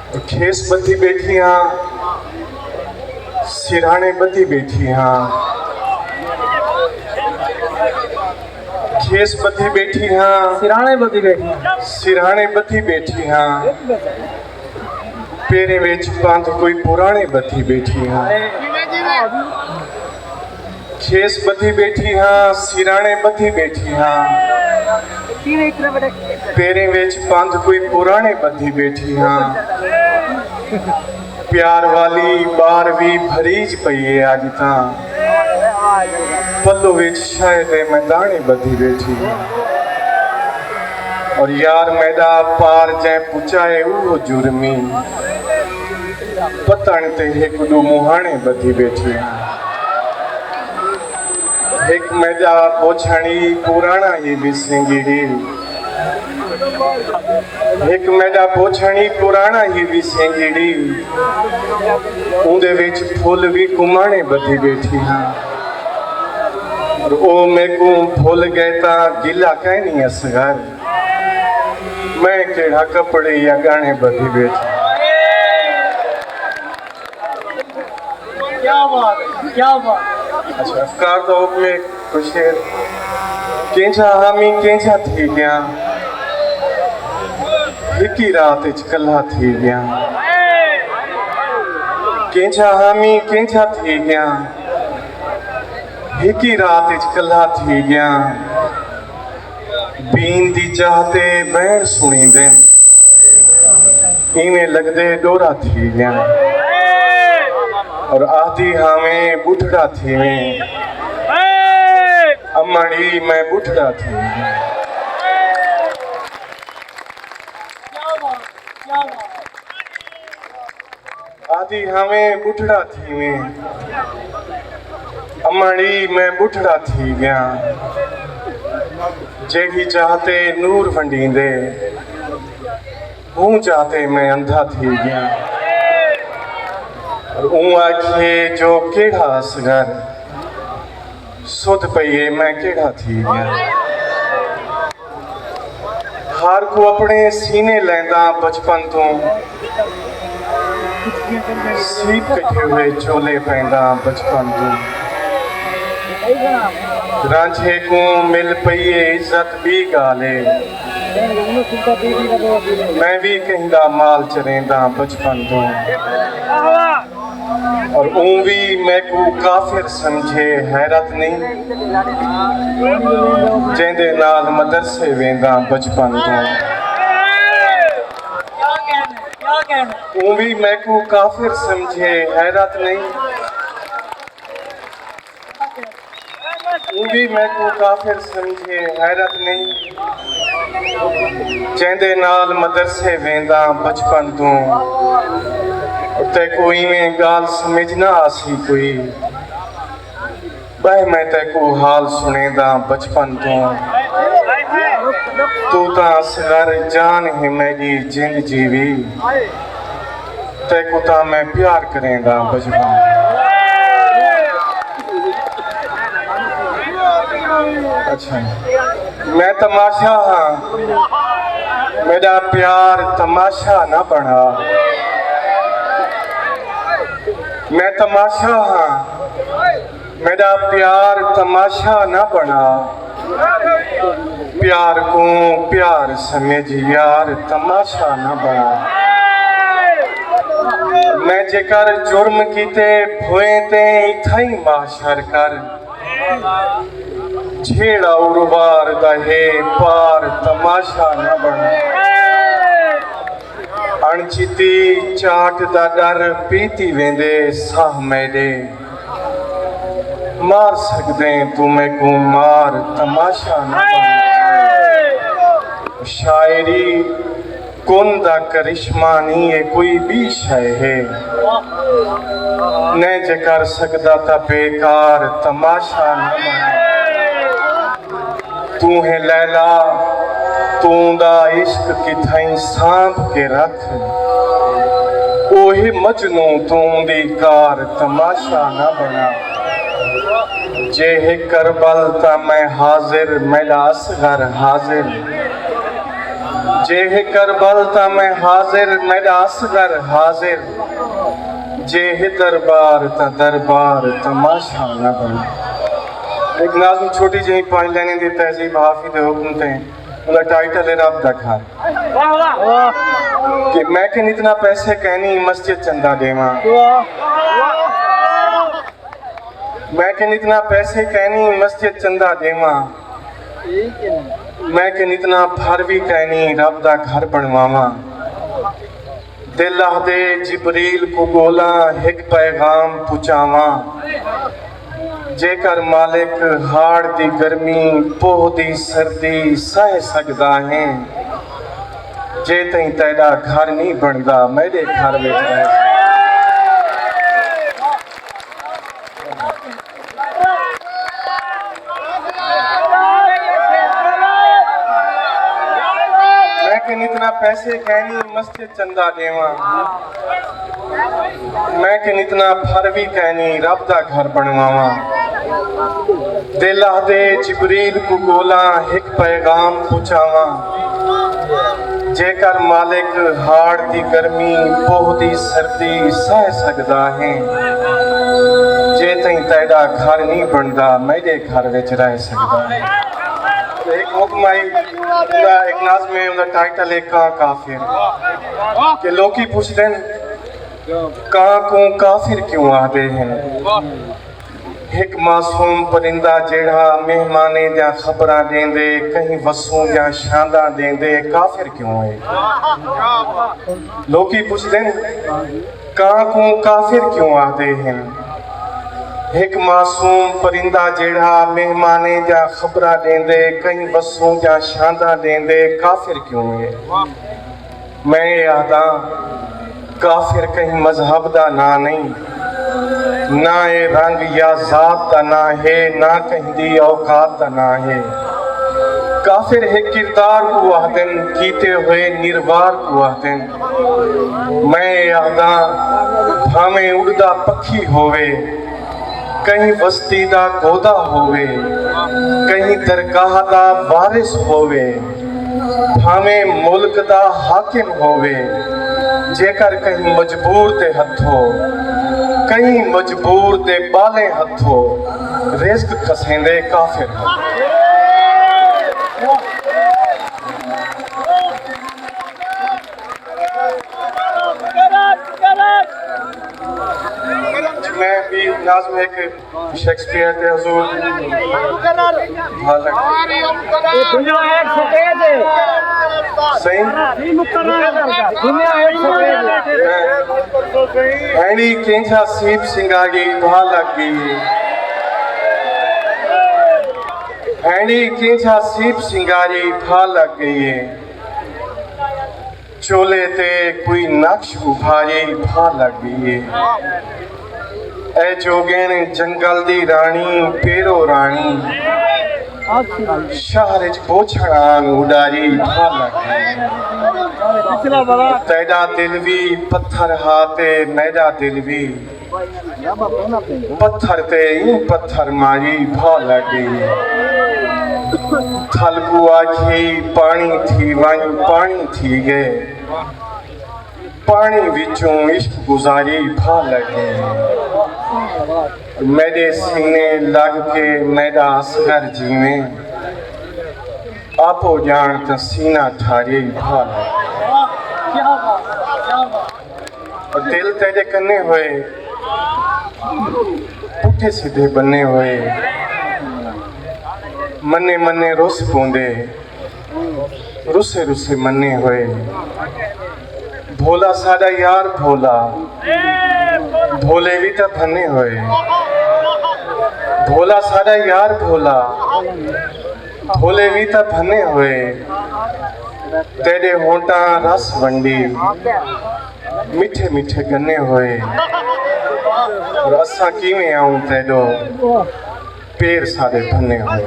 खेस बधी बैठी हाँ, सिरहाने बधी बैठी हाँ। खेस बधी बैठी हाँ, सिरहाने बधी बैठी हाँ। सिरहाने बधी बैठी हाँ। पेरे विच पंध कोई पुराने बधी बैठी हाँ। खेस बधी बैठी हाँ, सिरहाने बधी बैठी हाँ। पेरे विच पंध कोई पुराने बधी बैठी हाँ। प्यार वाली बार भी भरीज पई है अज तां, पल्लो विच शायद मैं दाने बधी बैठी हाँ। और यार मैदा पार जै पुचाए वो जुर्मी, पतन ते एक दो मुहाने बधी बैठी हाँ। एक मैदा पोछणी पुराना ये भी सिंगिड़ी, एक मैदा पोछणी पुराना ही भी सिंगिड़ी, उंदे विच फुल भी कुमाने बधी बैठी हाँ। और ओ मैकू फुल गए ता गिला कहनी असगर, मैं केड़ा कपड़े या गाने बधी बैठी। क्या बात, क्या बात। अच्छा अफकार तो में कुछ केंचा हामी केंचा थी गया, हिकी रात इच कल्हा थी गया। केंचा हामी केंचा थी गया, हिकी रात इच कल्हा थी गया। बीन दी चाहते बैर सुनी दे, इवें लगदे डोरा थी गया। और आधी हमें बुढ़ड़ा थी में, अम्मड़ी मैं बुढ़ड़ा थी। आधी हमें बुढ़ड़ा थी में, अम्मड़ी मैं बुढ़ड़ा थी गया। जेही चाहते नूर वंडींदे, हूँ चाहते मैं अंधा थी गया। आखे जो केड़ा असगर, सुध पईए मैं केड़ा थी गया। हार को अपने सीने लैंदा बचपन तो, सीप कटे हुए चोले पैंदा बचपन तो। रांझे को मिल पईए इज्जत भी गाले, मैं भी कहिंदा माल चरेंदा बचपन तो। और ऊं भी मैं को काफिर समझे हैरत नहीं, जेंदे नाल मदरसे वेंदा बचपन तो। ऊं भी मैं को काफिर समझे हैरत नहीं, ऊं भी मैं को काफिर समझे हैरत नहीं, जेंदे नाल मदरसे वेंदा बचपन तो। ते कोई में गाल समझना आसी कोई, बह मैं ते को हाल सुनेदा बचपन तो। तू ता असगर जान है मेरी जिंद जीवी, ते को ता मैं प्यार करेंदा बचपन। अच्छा मैं तमाशा हाँ, मेरा प्यार तमाशा ना बना। मैं तमाशा हाँ, मेरा प्यार तमाशा ना बना। प्यार को प्यार समझ यार तमाशा ना बना। मैं जेकर जुर्म कीते भोए ते इथाई माशर कर, छेड़ा उर्वार दहे पार तमाशा ना बना। अणचिती चाट दा डर पीती वेंदे साह मेरे, मार सकदे तू मैं को मार तमाशा ना बना। शायरी कुन दा करिश्मा नहीं है कोई भी शय है, ने जे कर सकदा ता बेकार तमाशा ना बना। तू है लैला तू दा इश्क किथाई सांभ के रख, ओही मजनू तू दी कार तमाशा ना बना। जे है करबल ता मैं हाजिर, मेरा असगर हाजिर, जे है करबल ता मैं हाजिर मेरा असगर हाजिर जे है दरबार ता दरबार तमाशा न बन। एक नाज़म छोटी जी 5 लाइनें देता है जी हाफिज़ हुक्म थे उनका टाइटल है रब दा घर कि मैं के इतना पैसे कहनी मस्जिद चंदा देवा मैं के इतना पैसे कहनी मस्जिद चंदा देवा मैं के इतना फर भी कहनी रब दा घर बनवावा दिल दे जिबरील को बोला एक पैगाम पुचावा जेकर मालिक हाड़ दी गर्मी पोह दी सर्दी सह सकदा है जे तई तेरा घर नहीं बनदा मेरे घर में इतना पैसे कहनी मस्जिद चंदा देवा मैं कि इतना फर भी कहनी रब दा घर बनवावा दिल दे जिबरील को बोला एक पैगाम पुचावा जेकर मालिक हाड़ दी गर्मी पोह दी सर्दी सह सकदा है जे तई तेरा घर नहीं बनदा मेरे घर विच रह सकदा है। एक हुक्म आई एक नाज़ में उनका टाइटल है का काफिर कि लोग ही पूछते हैं का को काफिर क्यों आते हैं एक मासूम परिंदा जेड़ा मेहमाने या खबरां देंदे कहीं वसूं या शांदा देंदे काफिर क्यों है। लोग ही पूछते हैं का को काफिर क्यों आते हैं एक मासूम परिंदा जेड़ा मेहमाने या खबरां देंदे कहीं वसूं या शांदा देंदे काफिर क्यों है। मैं आदा काफिर कहीं मजहब दा ना नहीं ना ए रंग या जात दा ना है ना कहीं दी औकात दा ना है काफिर है किरदार को आदन कीते हुए निर्वार को आदन। मैं आदा भावें उड़दा पक्षी होवे कहीं बस्ती दा गोदा होवे कहीं दरगाह दा वारिस होवे भावें मुल्क दा हाकिम होवे जेकर कहीं मजबूर दे हथों कहीं मजबूर दे बाले हथों रिज़्क़ खसेंदे काफिर मैं भी नाज़म एक शेक्सपियर के हुजूर सही ऐनी केंचा सीप सिंगारी भा लग गई ऐनी केंचा सीप सिंगारी भा लग गई है चोले ते कोई नक्श उभारी भा लग गई है ए जोगेन जंगल दी रानी पेरो रानी शहर च पोछड़ां उडारी भा लग गई तेरा दिल भी पत्थर हाथे मेरा दिल भी पत्थर ते ही पत्थर मारी भा लग गई थल को आखी पानी थी वन पानी थी गए पानी विचों इश्क गुजारी भा लगे मेरे सीने लग के मेरा असगर जीवे आपो जान तो सीना ठारी भा लगे और दिल तेरे कन्ने हुए पुठे सीधे बने हुए मन्ने मन्ने रुस पोंदे रुसे रुसे मन्ने हुए भोला साडा यार भोला भोले भी तो भन्ने होए भोला साडा यार भोला भोले भी तो भन्ने होए तेरे होंठा रस वंडी मिठे मिठे गन्ने होए और असा किवें आऊं तेरो पेर सारे भन्ने होए।